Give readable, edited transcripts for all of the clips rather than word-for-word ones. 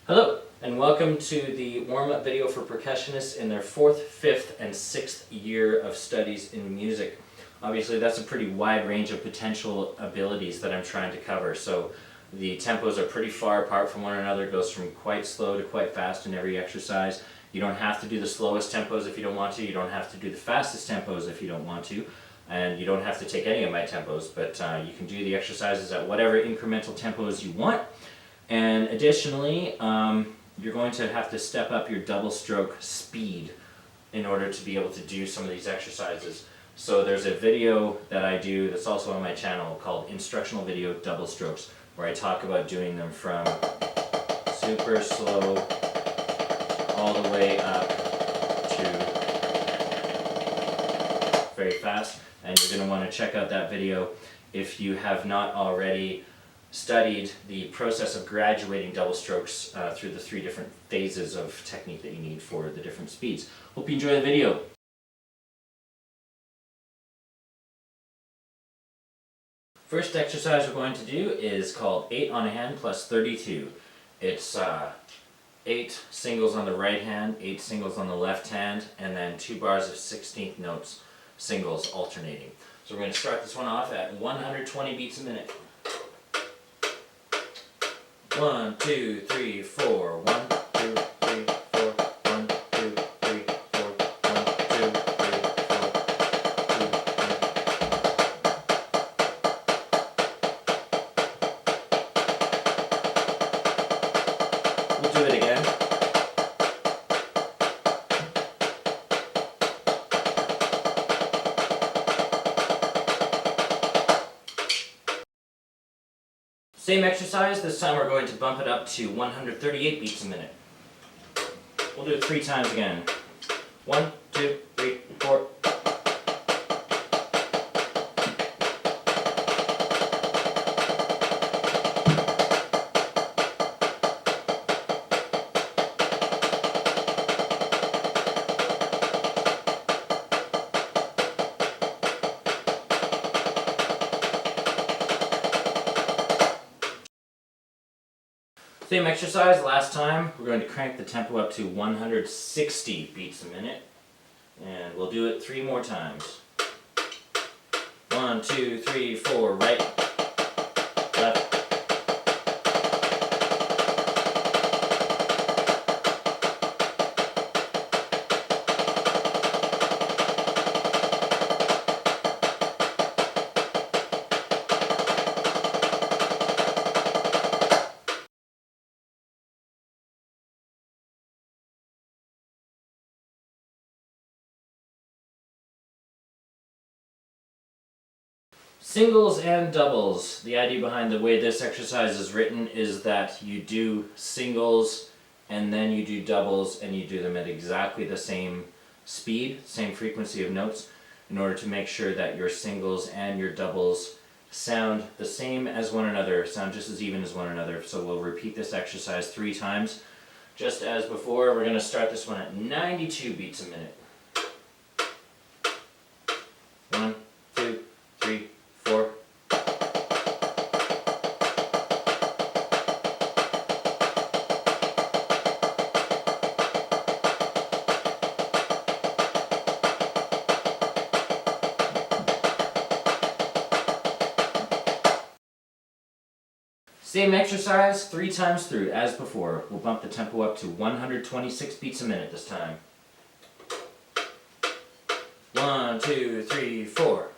Hello, and welcome to the warm-up video for percussionists in their 4th, 5th, and 6th year of studies in music. Obviously, that's a pretty wide range of potential abilities that I'm trying to cover. So the tempos are pretty far apart from one another. It goes from quite slow to quite fast in every exercise. You don't have to do the slowest tempos if you don't want to. You don't have to do the fastest tempos if you don't want to. And you don't have to take any of my tempos, but you can do the exercises at whatever incremental tempos you want. And additionally, you're going to have to step up your double stroke speed in order to be able to do some of these exercises. So there's a video that I do that's also on my channel called Instructional Video Double Strokes, where I talk about doing them from super slow all the way up to very fast. And you're going to want to check out that video if you have not already studied the process of graduating double strokes through the 3 different phases of technique that you need for the different speeds. Hope you enjoy the video. First exercise we're going to do is called 8 on a hand plus 32. It's 8 singles on the right hand, 8 singles on the left hand, and then 2 bars of 16th notes, singles alternating. So we're going to start this one off at 120 beats a minute. 1, 2, 3, 4. 1, 2, 3, 4. 1, 2, 3, 4. 1, 2, 3, 4. We'll do it again. Same exercise, this time we're going to bump it up to 138 beats a minute. We'll do it 3 times again. 1, 2, 3, 4. Same exercise, last time we're going to crank the tempo up to 160 beats a minute, and we'll do it 3 more times. 1, 2, 3, 4, right, left. Singles and doubles. The idea behind the way this exercise is written is that you do singles and then you do doubles, and you do them at exactly the same speed, same frequency of notes, in order to make sure that your singles and your doubles sound the same as one another, sound just as even as one another. So we'll repeat this exercise 3 times. Just as before, we're going to start this one at 92 beats a minute. 1, 2, 3, 4. Same exercise 3 times through as before. We'll bump the tempo up to 126 beats a minute this time. 1, 2, 3, 4.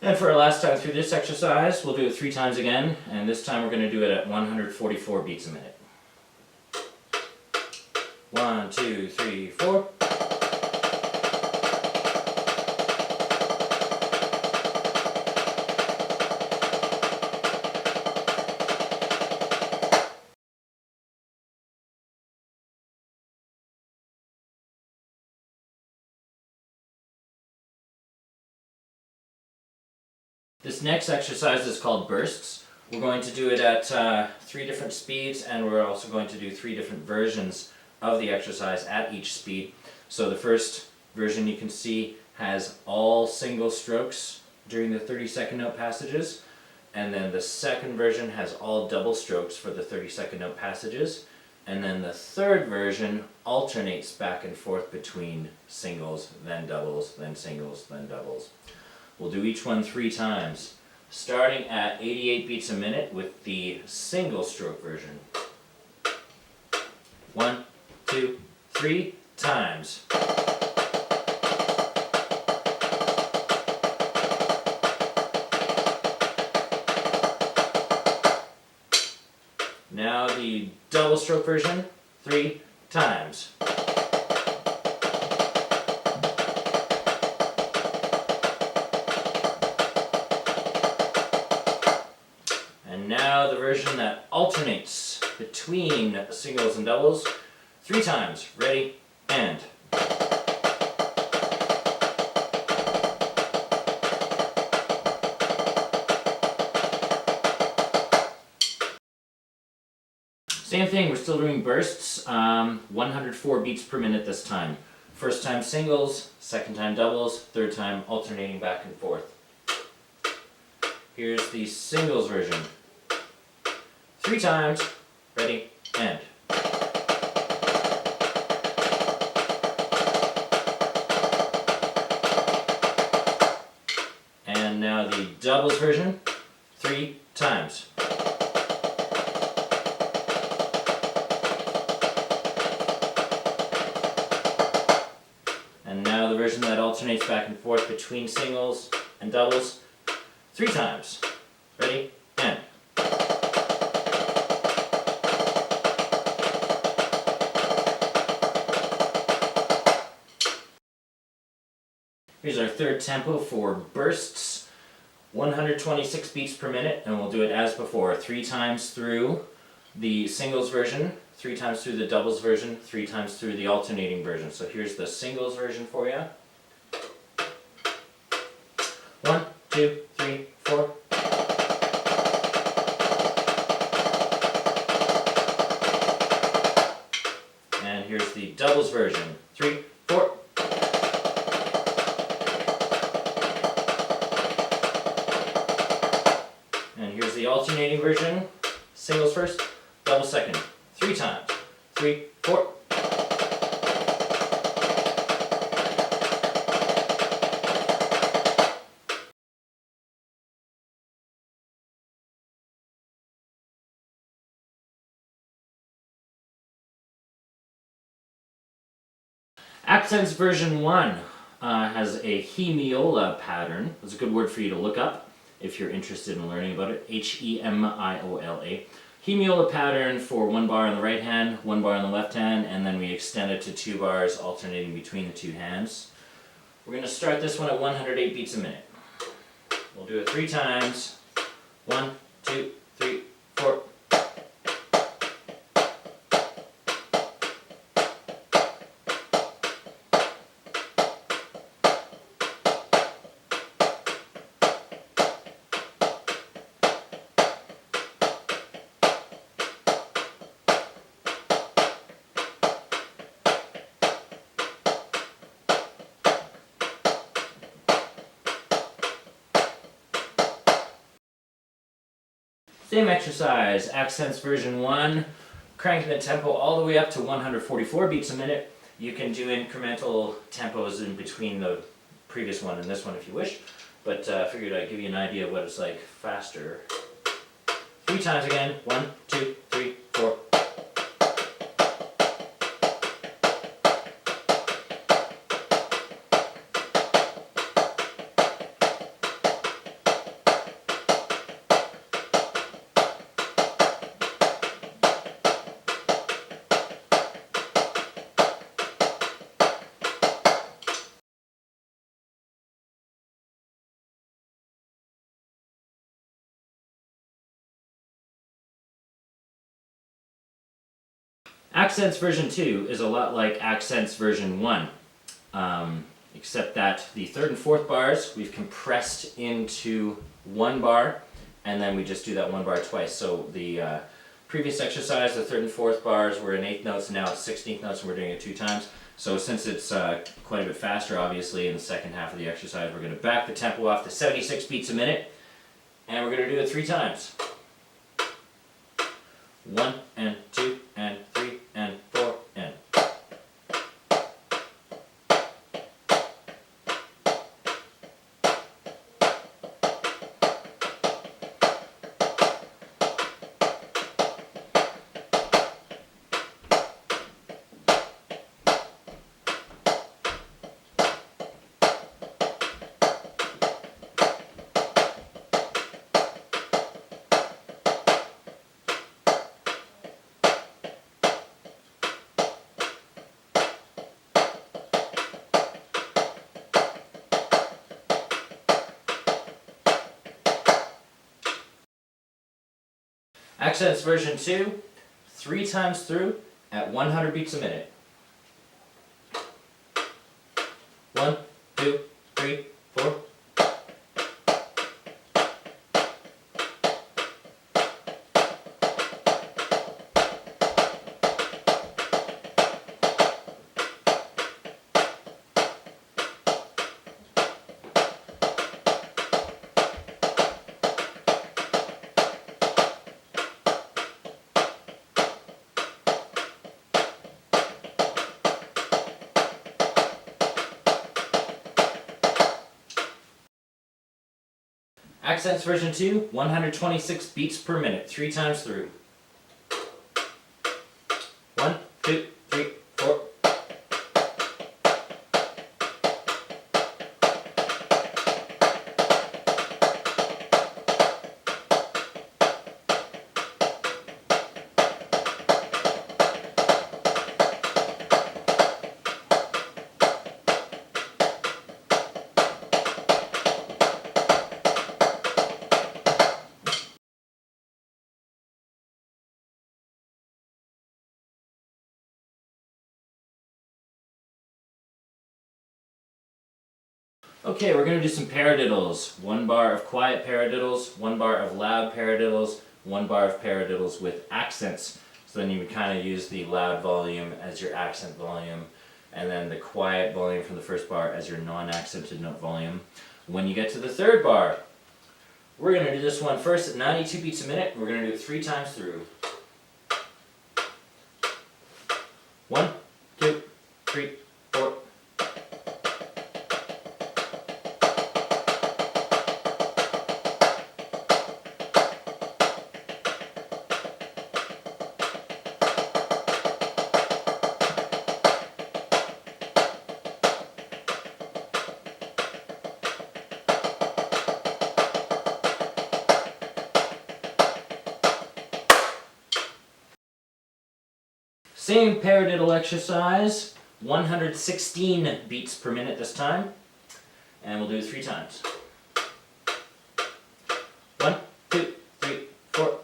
And for our last time through this exercise, we'll do it 3 times again, and this time we're going to do it at 144 beats a minute. 1, 2, 3, 4. This next exercise is called bursts. We're going to do it at 3 different speeds, and we're also going to do 3 different versions of the exercise at each speed. So the first version you can see has all single strokes during the 30-second note passages, and then the second version has all double strokes for the 30-second note passages, and then the third version alternates back and forth between singles, then doubles, then singles, then doubles. We'll do each one 3 times, starting at 88 beats a minute with the single stroke version. 1, 2, 3 times. Now the double stroke version, 3 times. And now the version that alternates between singles and doubles, 3 times. Ready, and. Same thing, we're still doing bursts, 104 beats per minute this time. First time singles, second time doubles, third time alternating back and forth. Here's the singles version. 3 times, ready, and. And now the doubles version, 3 times. And now the version that alternates back and forth between singles and doubles, 3 times. Ready, and. Here's our third tempo for bursts, 126 beats per minute, and we'll do it as before, 3 times through the singles version, 3 times through the doubles version, 3 times through the alternating version. So here's the singles version for you. 1, 2, 3, 4. And here's the doubles version. 3, 4. And here's the alternating version. Singles first, double second. 3 times. 3, 4. Accents version 1 has a hemiola pattern. That's a good word for you to look up if you're interested in learning about it. H-E-M-I-O-L-A. Hemiola pattern for 1 bar on the right hand, 1 bar on the left hand, and then we extend it to 2 bars alternating between the 2 hands. We're going to start this one at 108 beats a minute. We'll do it 3 times. 1, 2, 3, 4. Same exercise, accents version 1, cranking the tempo all the way up to 144 beats a minute. You can do incremental tempos in between the previous one and this one if you wish, but I figured I'd give you an idea of what it's like faster. 3 times again, 1, 2, 3, 4. Accents version 2 is a lot like Accents version 1, except that the 3rd and 4th bars we've compressed into 1 bar, and then we just do that 1 bar twice. So the Previous exercise, the 3rd and 4th bars were in 8th notes, and now it's 16th notes, and we're doing it 2 times. So since it's quite a bit faster, obviously, in the second half of the exercise, we're going to back the tempo off to 76 beats a minute, and we're going to do it 3 times. 1 and 2 and 3 and 4 and. Accents version 2, 3 times through at 100 beats a minute. 1, 2, 3, 4. Accents version 2, 126 beats per minute, 3 times through. 1, 2, 3, 4. Okay, we're going to do some paradiddles. 1 bar of quiet paradiddles, 1 bar of loud paradiddles, 1 bar of paradiddles with accents. So then you would kind of use the loud volume as your accent volume, and then the quiet volume from the first bar as your non-accented note volume. When you get to the 3rd bar, we're going to do this one first at 92 beats a minute. We're going to do it 3 times through. 1, 2, 3, 4. Same paradiddle exercise, 116 beats per minute this time, and we'll do it 3 times. 1, 2, 3, 4.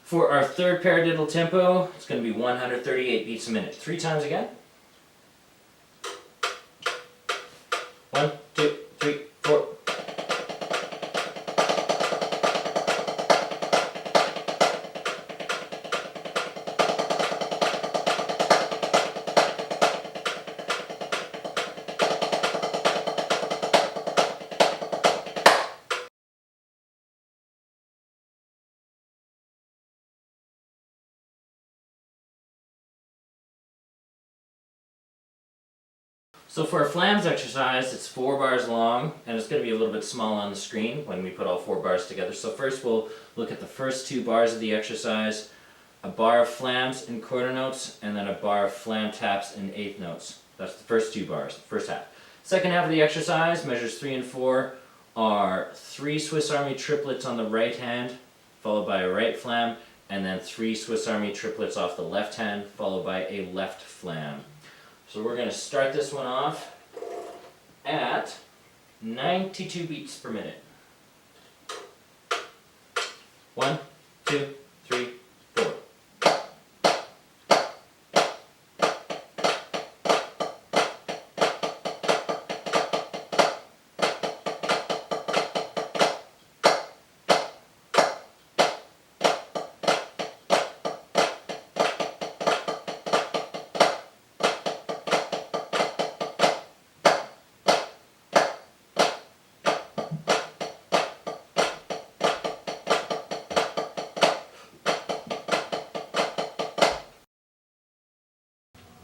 For our 3rd paradiddle tempo, it's going to be 138 beats a minute. 3 times again. 1, 2, 3, 4. So for a flams exercise, it's 4 bars long, and it's going to be a little bit small on the screen when we put all 4 bars together. So first we'll look at the first 2 bars of the exercise, a bar of flams in quarter notes, and then a bar of flam taps in 8th notes. That's the first 2 bars, the first half. Second half of the exercise, measures 3 and 4, are 3 Swiss Army triplets on the right hand, followed by a right flam, and then 3 Swiss Army triplets off the left hand, followed by a left flam. So we're going to start this one off at 92 beats per minute. 1, 2, 3, 4.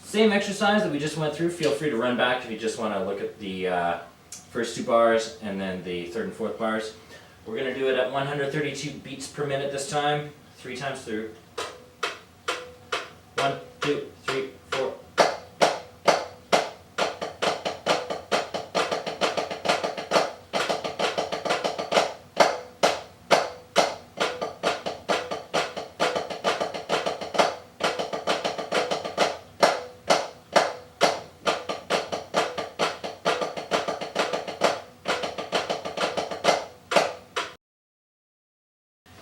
Same exercise that we just went through. Feel free to run back if you just want to look at the first 2 bars and then the 3rd and 4th bars. We're going to do it at 132 beats per minute this time, 3 times through. 1, 2, 3, 4.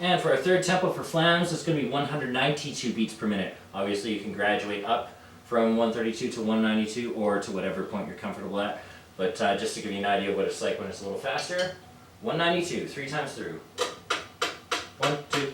And for our 3rd tempo for flams, it's going to be 192 beats per minute. Obviously you can graduate up from 132 to 192 or to whatever point you're comfortable at. But just to give you an idea of what it's like when it's a little faster, 192, 3 times through. 1, 2,